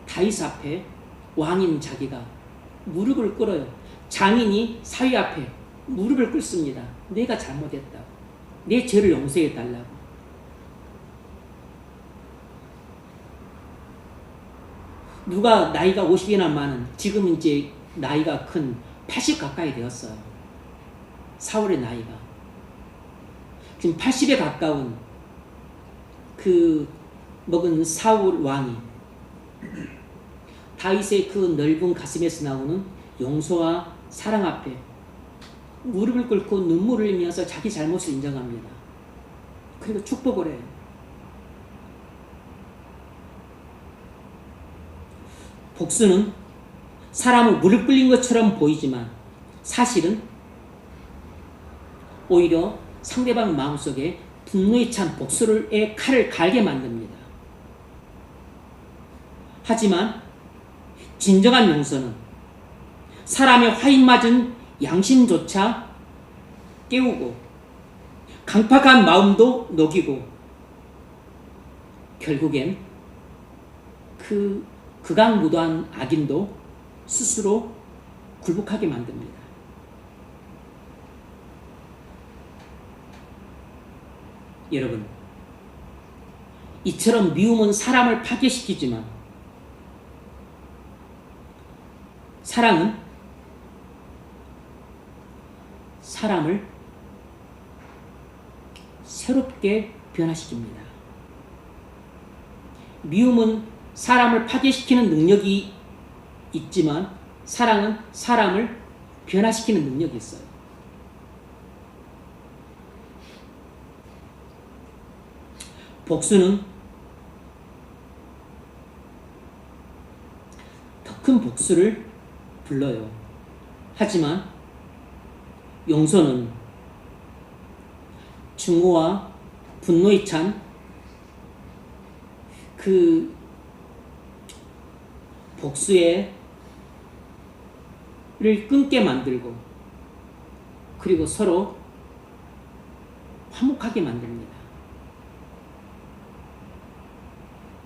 다윗 앞에 왕인 자기가 무릎을 꿇어요. 장인이 사위 앞에 무릎을 꿇습니다. 내가 잘못했다고, 내 죄를 용서해 달라고. 누가 나이가 50이나 많은, 지금 이제 나이가 큰 80 가까이 되었어요. 사울의 나이가 지금 80에 가까운 그 먹은 사울 왕이 다윗의 그 넓은 가슴에서 나오는 용서와 사랑 앞에 무릎을 꿇고 눈물을 흘리면서 자기 잘못을 인정합니다. 그리고 축복을 해요. 복수는 사람을 무릎 꿇린 것처럼 보이지만 사실은 오히려 상대방 마음속에 분노에 찬 복수의 칼을 갈게 만듭니다. 하지만 진정한 용서는 사람의 화인 맞은 양심조차 깨우고 강팍한 마음도 녹이고 결국엔 그 극악무도한 악인도 스스로 굴복하게 만듭니다. 여러분, 이처럼 미움은 사람을 파괴시키지만 사랑은 사람을 새롭게 변화시킵니다. 미움은 사람을 파괴시키는 능력이 있지만 사랑은 사람을 변화시키는 능력이 있어요. 복수는 더 큰 복수를 불러요. 하지만 용서는 증오와 분노에 찬 그 복수를 끊게 만들고 그리고 서로 화목하게 만듭니다.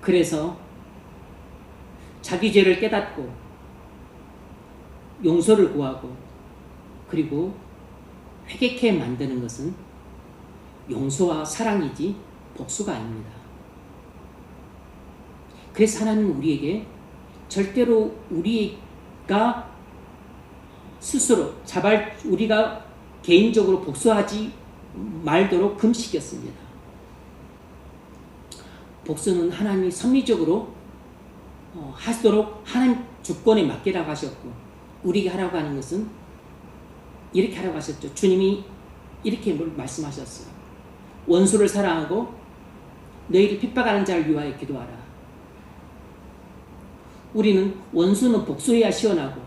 그래서 자기 죄를 깨닫고 용서를 구하고 그리고 회개케 만드는 것은 용서와 사랑이지 복수가 아닙니다. 그래서 하나님은 우리에게 절대로 우리가 스스로 우리가 개인적으로 복수하지 말도록 금시켰습니다. 복수는 하나님이 섭리적으로 하도록 하나님 주권에 맡기라고 하셨고 우리에게 하라고 하는 것은 이렇게 하라고 하셨죠. 주님이 이렇게 말씀하셨어요. 원수를 사랑하고 너희를 핍박하는 자를 위하여 기도하라. 우리는 원수는 복수해야 시원하고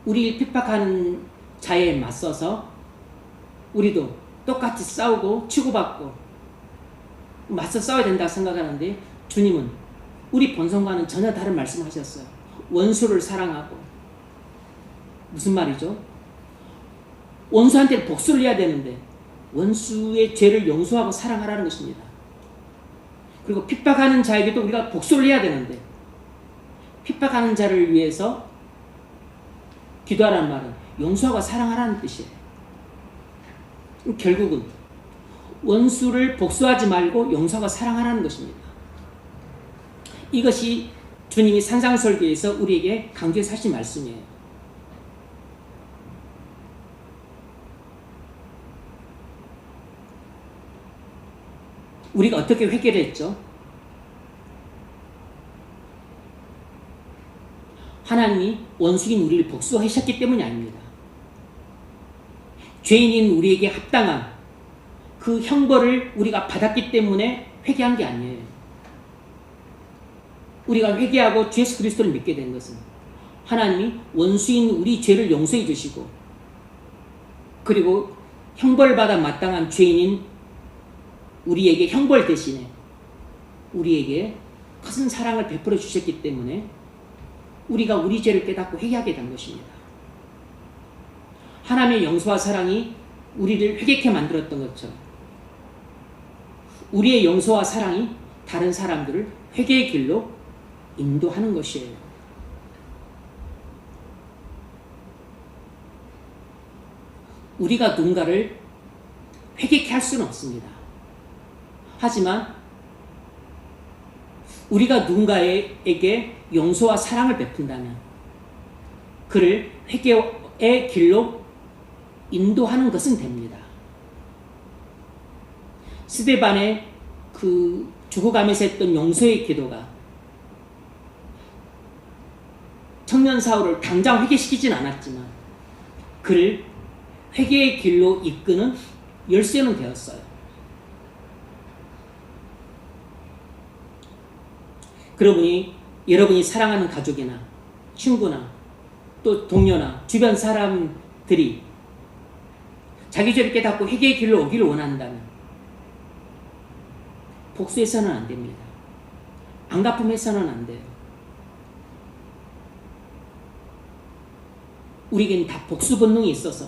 우리를 핍박하는 자에 맞서서 우리도 똑같이 싸우고 치고받고 맞서 싸워야 된다고 생각하는데 주님은 우리 본성과는 전혀 다른 말씀을 하셨어요. 원수를 사랑하고. 무슨 말이죠? 원수한테 복수를 해야 되는데 원수의 죄를 용서하고 사랑하라는 것입니다. 그리고 핍박하는 자에게도 우리가 복수를 해야 되는데 핍박하는 자를 위해서 기도하라는 말은 용서하고 사랑하라는 뜻이에요. 결국은 원수를 복수하지 말고 용서하고 사랑하라는 것입니다. 이것이 주님이 산상설교에서 우리에게 강조해서 하신 말씀이에요. 우리가 어떻게 회개를 했죠? 하나님이 원수인 우리를 복수하셨기 때문이 아닙니다. 죄인인 우리에게 합당한 그 형벌을 우리가 받았기 때문에 회개한 게 아니에요. 우리가 회개하고 주 예수 그리스도를 믿게 된 것은 하나님이 원수인 우리 죄를 용서해 주시고 그리고 형벌받아 마땅한 죄인인 우리에게 형벌 대신에 우리에게 큰 사랑을 베풀어 주셨기 때문에 우리가 우리 죄를 깨닫고 회개하게 된 것입니다. 하나님의 용서와 사랑이 우리를 회개케 만들었던 것처럼 우리의 용서와 사랑이 다른 사람들을 회개의 길로 인도하는 것이에요. 우리가 누군가를 회개케 할 수는 없습니다. 하지만 우리가 누군가에게 용서와 사랑을 베푼다면 그를 회개의 길로 인도하는 것은 됩니다. 스데반의 그 죽어가면서 했던 용서의 기도가 청년 사울을 당장 회개시키진 않았지만 그를 회개의 길로 이끄는 열쇠는 되었어요. 그러니 여러분이 사랑하는 가족이나 친구나 또 동료나 주변 사람들이 자기 죄를 깨닫고 회개의 길로 오기를 원한다면 복수해서는 안 됩니다. 안갚음해서는 안 돼요. 우리에게는 다 복수 본능이 있어서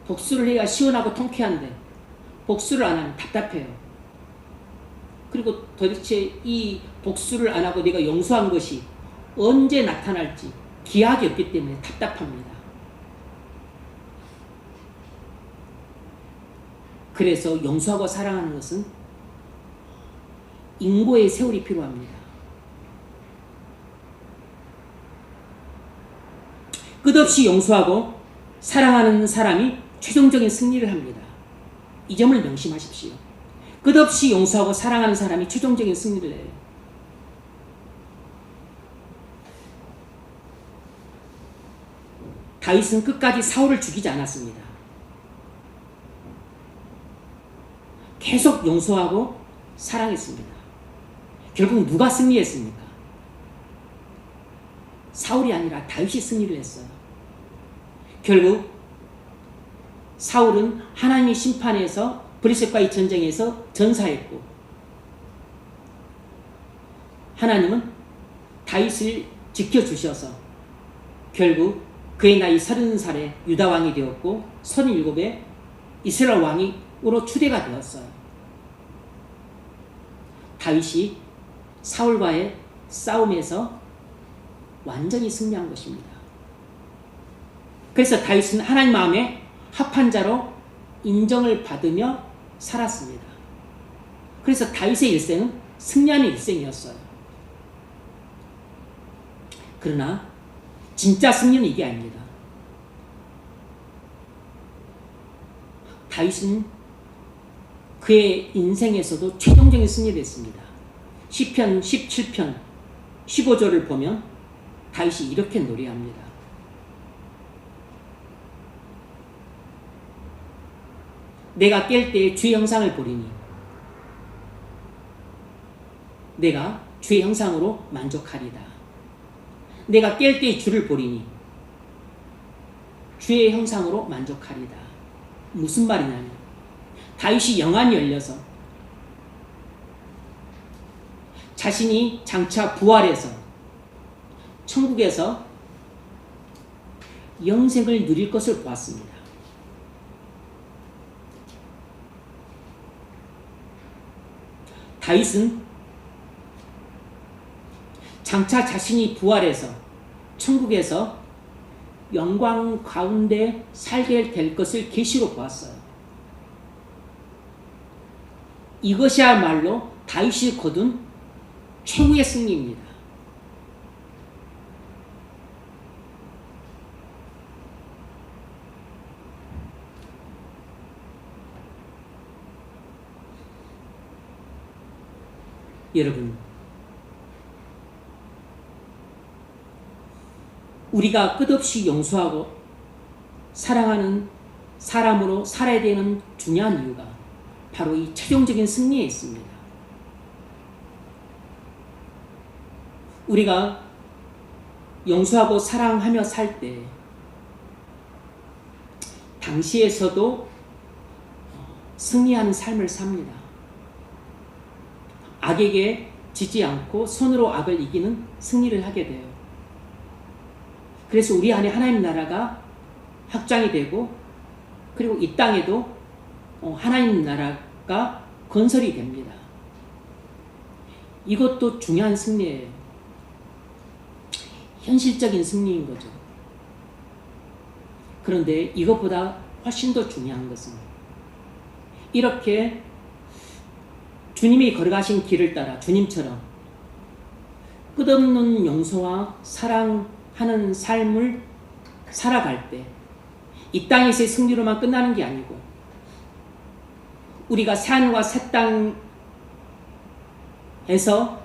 복수를 해야 시원하고 통쾌한데 복수를 안 하면 답답해요. 그리고 도대체 이 복수를 안 하고 내가 용서한 것이 언제 나타날지 기약이 없기 때문에 답답합니다. 그래서 용서하고 사랑하는 것은 인고의 세월이 필요합니다. 끝없이 용서하고 사랑하는 사람이 최종적인 승리를 합니다. 이 점을 명심하십시오. 끝없이 용서하고 사랑하는 사람이 최종적인 승리를 해요. 다윗은 끝까지 사울을 죽이지 않았습니다. 계속 용서하고 사랑했습니다. 결국 누가 승리했습니까? 사울이 아니라 다윗이 승리를 했어요. 결국 사울은 하나님의 심판에서 브리셋과의 전쟁에서 전사했고 하나님은 다윗을 지켜주셔서 결국 그의 나이 30살에 유다 왕이 되었고 37에 이스라엘 왕으로 추대가 되었어요. 다윗이 사울과의 싸움에서 완전히 승리한 것입니다. 그래서 다윗은 하나님 마음에 합한 자로 인정을 받으며 살았습니다. 그래서 다윗의 일생은 승리하는 일생이었어요. 그러나 진짜 승리는 이게 아닙니다. 다윗은 그의 인생에서도 최종적인 승리를 했습니다. 시편 17편 15절을 보면 다윗이 이렇게 노래합니다. 내가 깰 때에 주의 형상을 보리니 내가 주의 형상으로 만족하리다. 내가 깰 때에 주를 보리니 주의 형상으로 만족하리다. 무슨 말이냐면 다윗이 영안이 열려서 자신이 장차 부활해서 천국에서 영생을 누릴 것을 보았습니다. 다윗은 장차 자신이 부활해서 천국에서 영광 가운데 살게 될 것을 계시로 보았어요. 이것이야말로 다윗이 거둔 최후의 승리입니다. 여러분, 우리가 끝없이 용서하고 사랑하는 사람으로 살아야 되는 중요한 이유가 바로 이 최종적인 승리에 있습니다. 우리가 용서하고 사랑하며 살 때 당시에서도 승리하는 삶을 삽니다. 악에게 지지 않고 손으로 악을 이기는 승리를 하게 돼요. 그래서 우리 안에 하나님 나라가 확장이 되고, 그리고 이 땅에도 하나님 나라가 건설이 됩니다. 이것도 중요한 승리예요. 현실적인 승리인 거죠. 그런데 이것보다 훨씬 더 중요한 것은, 이렇게 주님이 걸어가신 길을 따라 주님처럼 끝없는 용서와 사랑하는 삶을 살아갈 때 이 땅에서의 승리로만 끝나는 게 아니고, 우리가 새하늘과 새 땅에서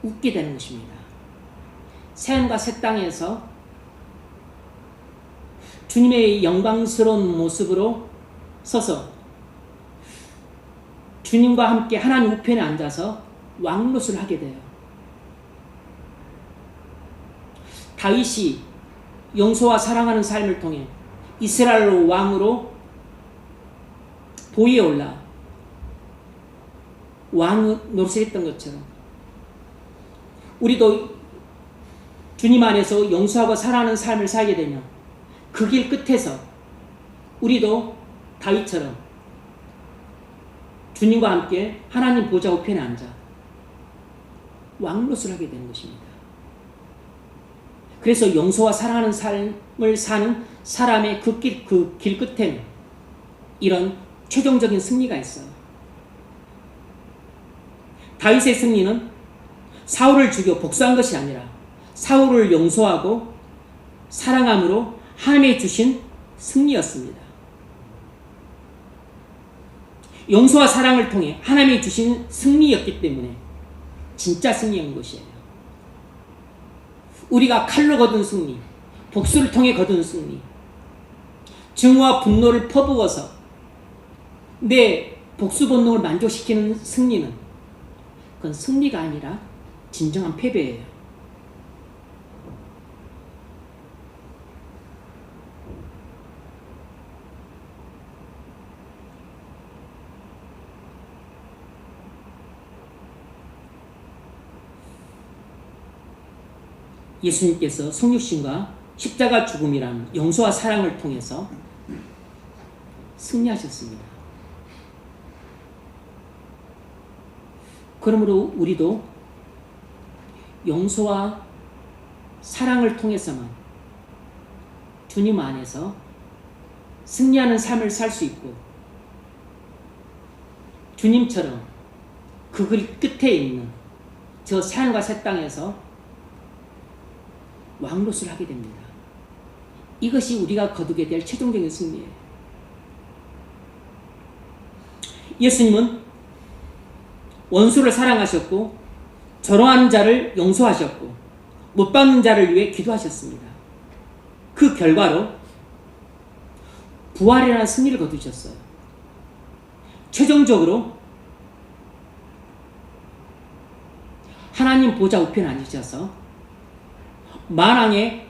웃게 되는 것입니다. 새하늘과 새 땅에서 주님의 영광스러운 모습으로 서서 주님과 함께 하나님 우편에 앉아서 왕노릇을 하게 돼요. 다윗이 용서와 사랑하는 삶을 통해 이스라엘 왕으로 보위에 올라 왕 노릇을 했던 것처럼, 우리도 주님 안에서 용서하고 사랑하는 삶을 살게 되면 그 길 끝에서 우리도 다윗처럼 주님과 함께 하나님 보좌 우편에 앉아 왕노릇을 하게 되는 것입니다. 그래서 용서와 사랑하는 삶을 사는 사람의 그 길 끝에는 이런 최종적인 승리가 있어요. 다윗의 승리는 사울을 죽여 복수한 것이 아니라 사울을 용서하고 사랑함으로 하나님이 주신 승리였습니다. 용서와 사랑을 통해 하나님이 주신 승리였기 때문에 진짜 승리인 것이에요. 우리가 칼로 거둔 승리, 복수를 통해 거둔 승리, 증오와 분노를 퍼부어서 내 복수 본능을 만족시키는 승리는, 그건 승리가 아니라 진정한 패배예요. 예수님께서 성육신과 십자가 죽음이란 용서와 사랑을 통해서 승리하셨습니다. 그러므로 우리도 용서와 사랑을 통해서만 주님 안에서 승리하는 삶을 살 수 있고, 주님처럼 그 길 끝에 있는 저 새하늘과 새 땅에서 왕노릇을 하게 됩니다. 이것이 우리가 거두게 될 최종적인 승리예요. 예수님은 원수를 사랑하셨고, 조롱하는 자를 용서하셨고, 못 박는 자를 위해 기도하셨습니다. 그 결과로 부활이라는 승리를 거두셨어요. 최종적으로 하나님 보좌 우편에 앉으셔서 만왕의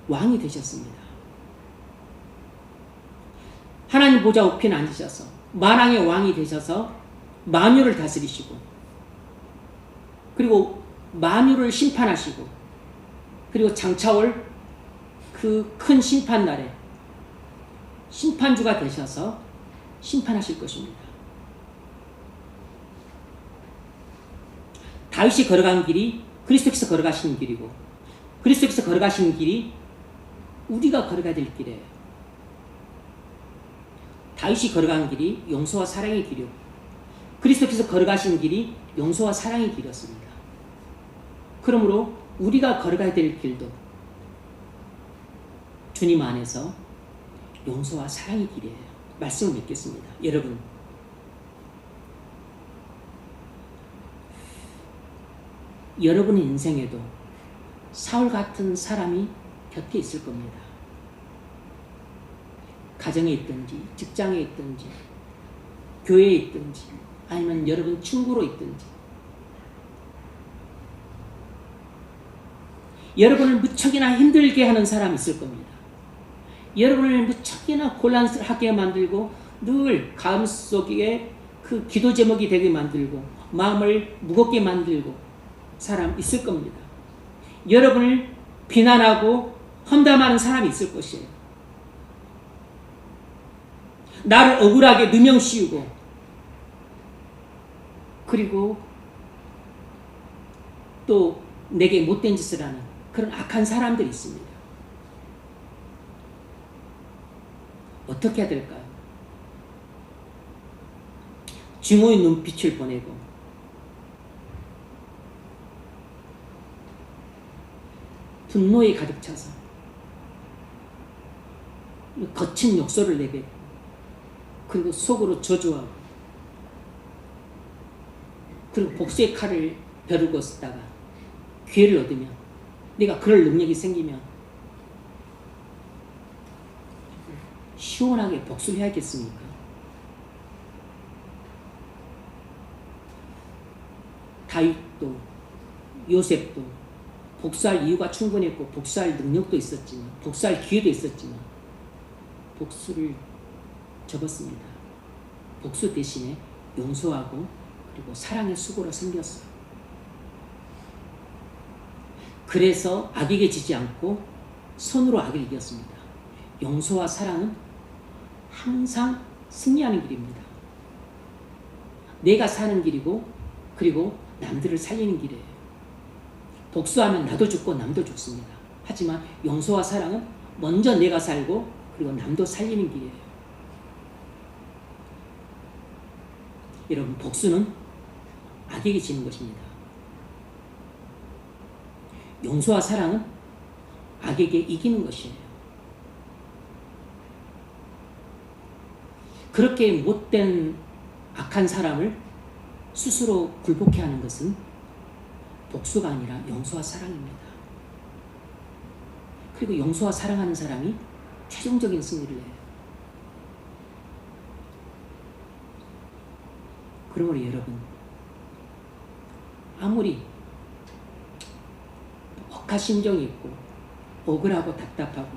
왕이 되셨습니다. 하나님 보좌 우편에 앉으셔서 만왕의 왕이 되셔서 만유를 다스리시고, 그리고 만유를 심판하시고, 그리고 장차올 그 큰 심판날에 심판주가 되셔서 심판하실 것입니다. 다윗이 걸어간 길이 그리스도께서 걸어가시는 길이고, 그리스도께서 걸어가시는 길이 우리가 걸어가야 될 길이에요. 다윗이 걸어간 길이 용서와 사랑의 길이고, 그리스도께서 걸어가신 길이 용서와 사랑의 길이었습니다. 그러므로 우리가 걸어가야 될 길도 주님 안에서 용서와 사랑의 길이에요. 말씀을 믿겠습니다. 여러분, 여러분의 인생에도 사울 같은 사람이 곁에 있을 겁니다. 가정에 있든지, 직장에 있든지, 교회에 있든지, 아니면 여러분 친구로 있든지, 여러분을 무척이나 힘들게 하는 사람이 있을 겁니다. 여러분을 무척이나 곤란하게 만들고 늘 가슴속에 그 기도 제목이 되게 만들고 마음을 무겁게 만들고 사람 있을 겁니다. 여러분을 비난하고 험담하는 사람이 있을 것이에요. 나를 억울하게 누명 씌우고 그리고 또 내게 못된 짓을 하는 그런 악한 사람들이 있습니다. 어떻게 해야 될까요? 증오의 눈빛을 보내고 분노에 가득 차서 거친 욕설을 내뱉고 그리고 속으로 저주하고 그리고 복수의 칼을 벼르고 쓰다가 기회를 얻으면 내가 그럴 능력이 생기면 시원하게 복수를 해야겠습니까? 다윗도 요셉도 복수할 이유가 충분했고 복수할 능력도 있었지만 복수할 기회도 있었지만 복수를 접었습니다. 복수 대신에 용서하고 그리고 사랑의 수고로 섬겼어요. 그래서 악에게 지지 않고 선으로 악을 이겼습니다. 용서와 사랑은 항상 승리하는 길입니다. 내가 사는 길이고 그리고 남들을 살리는 길이에요. 복수하면 나도 죽고 남도 죽습니다. 하지만 용서와 사랑은 먼저 내가 살고 그리고 남도 살리는 길이에요. 여러분, 복수는 악에게 지는 것입니다. 용서와 사랑은 악에게 이기는 것이에요. 그렇게 못된 악한 사람을 스스로 굴복해 하는 것은 복수가 아니라 용서와 사랑입니다. 그리고 용서와 사랑하는 사람이 최종적인 승리를 해요. 그러므로 여러분, 아무리 억한 심정이 있고 억울하고 답답하고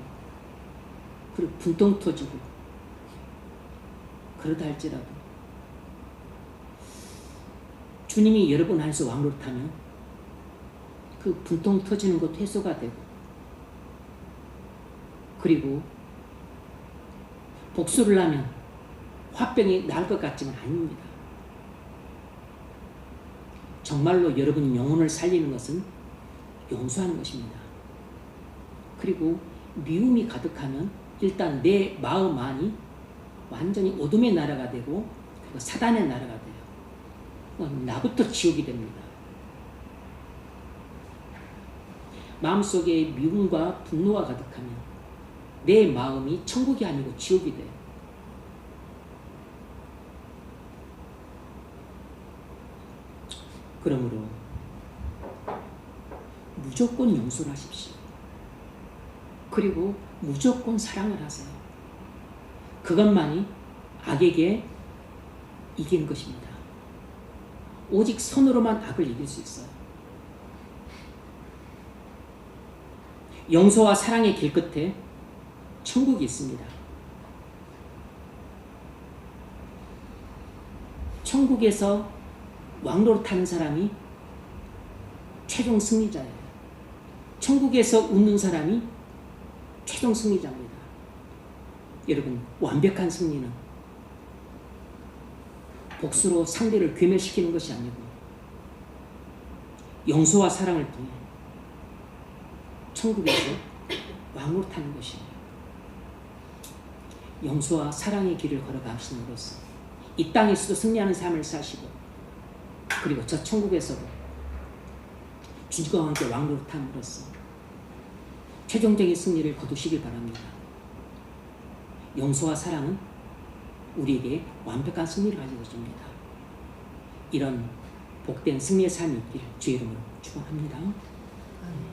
그리고 분통 터지고 그러다 할지라도 주님이 여러분 안에서 왕노릇하면 그 분통 터지는 것 해소가 되고 그리고 복수를 하면 화병이 날 것 같지만 아닙니다. 정말로 여러분 영혼을 살리는 것은 용서하는 것입니다. 그리고 미움이 가득하면 일단 내 마음 안이 완전히 어둠의 나라가 되고 그리고 사단의 나라가 돼요. 나부터 지옥이 됩니다. 마음속에 미움과 분노가 가득하면 내 마음이 천국이 아니고 지옥이 돼요. 그러므로 무조건 용서를 하십시오. 그리고 무조건 사랑을 하세요. 그것만이 악에게 이기는 것입니다. 오직 선으로만 악을 이길 수 있어요. 용서와 사랑의 길 끝에 천국이 있습니다. 천국에서 왕노릇하는 사람이 최종 승리자예요. 천국에서 웃는 사람이 최종 승리자입니다. 여러분, 완벽한 승리는 복수로 상대를 괴멸시키는 것이 아니고 용서와 사랑을 통해 천국에서 왕노릇하는 것이에요. 용서와 사랑의 길을 걸어가심으로써 이 땅에서도 승리하는 삶을 사시고 그리고 저 천국에서도 주님과 함께 왕노릇함으로써 최종적인 승리를 거두시길 바랍니다. 용서와 사랑은 우리에게 완벽한 승리를 가지고 줍니다. 이런 복된 승리의 삶이 있기를 주의 이름으로 축원합니다.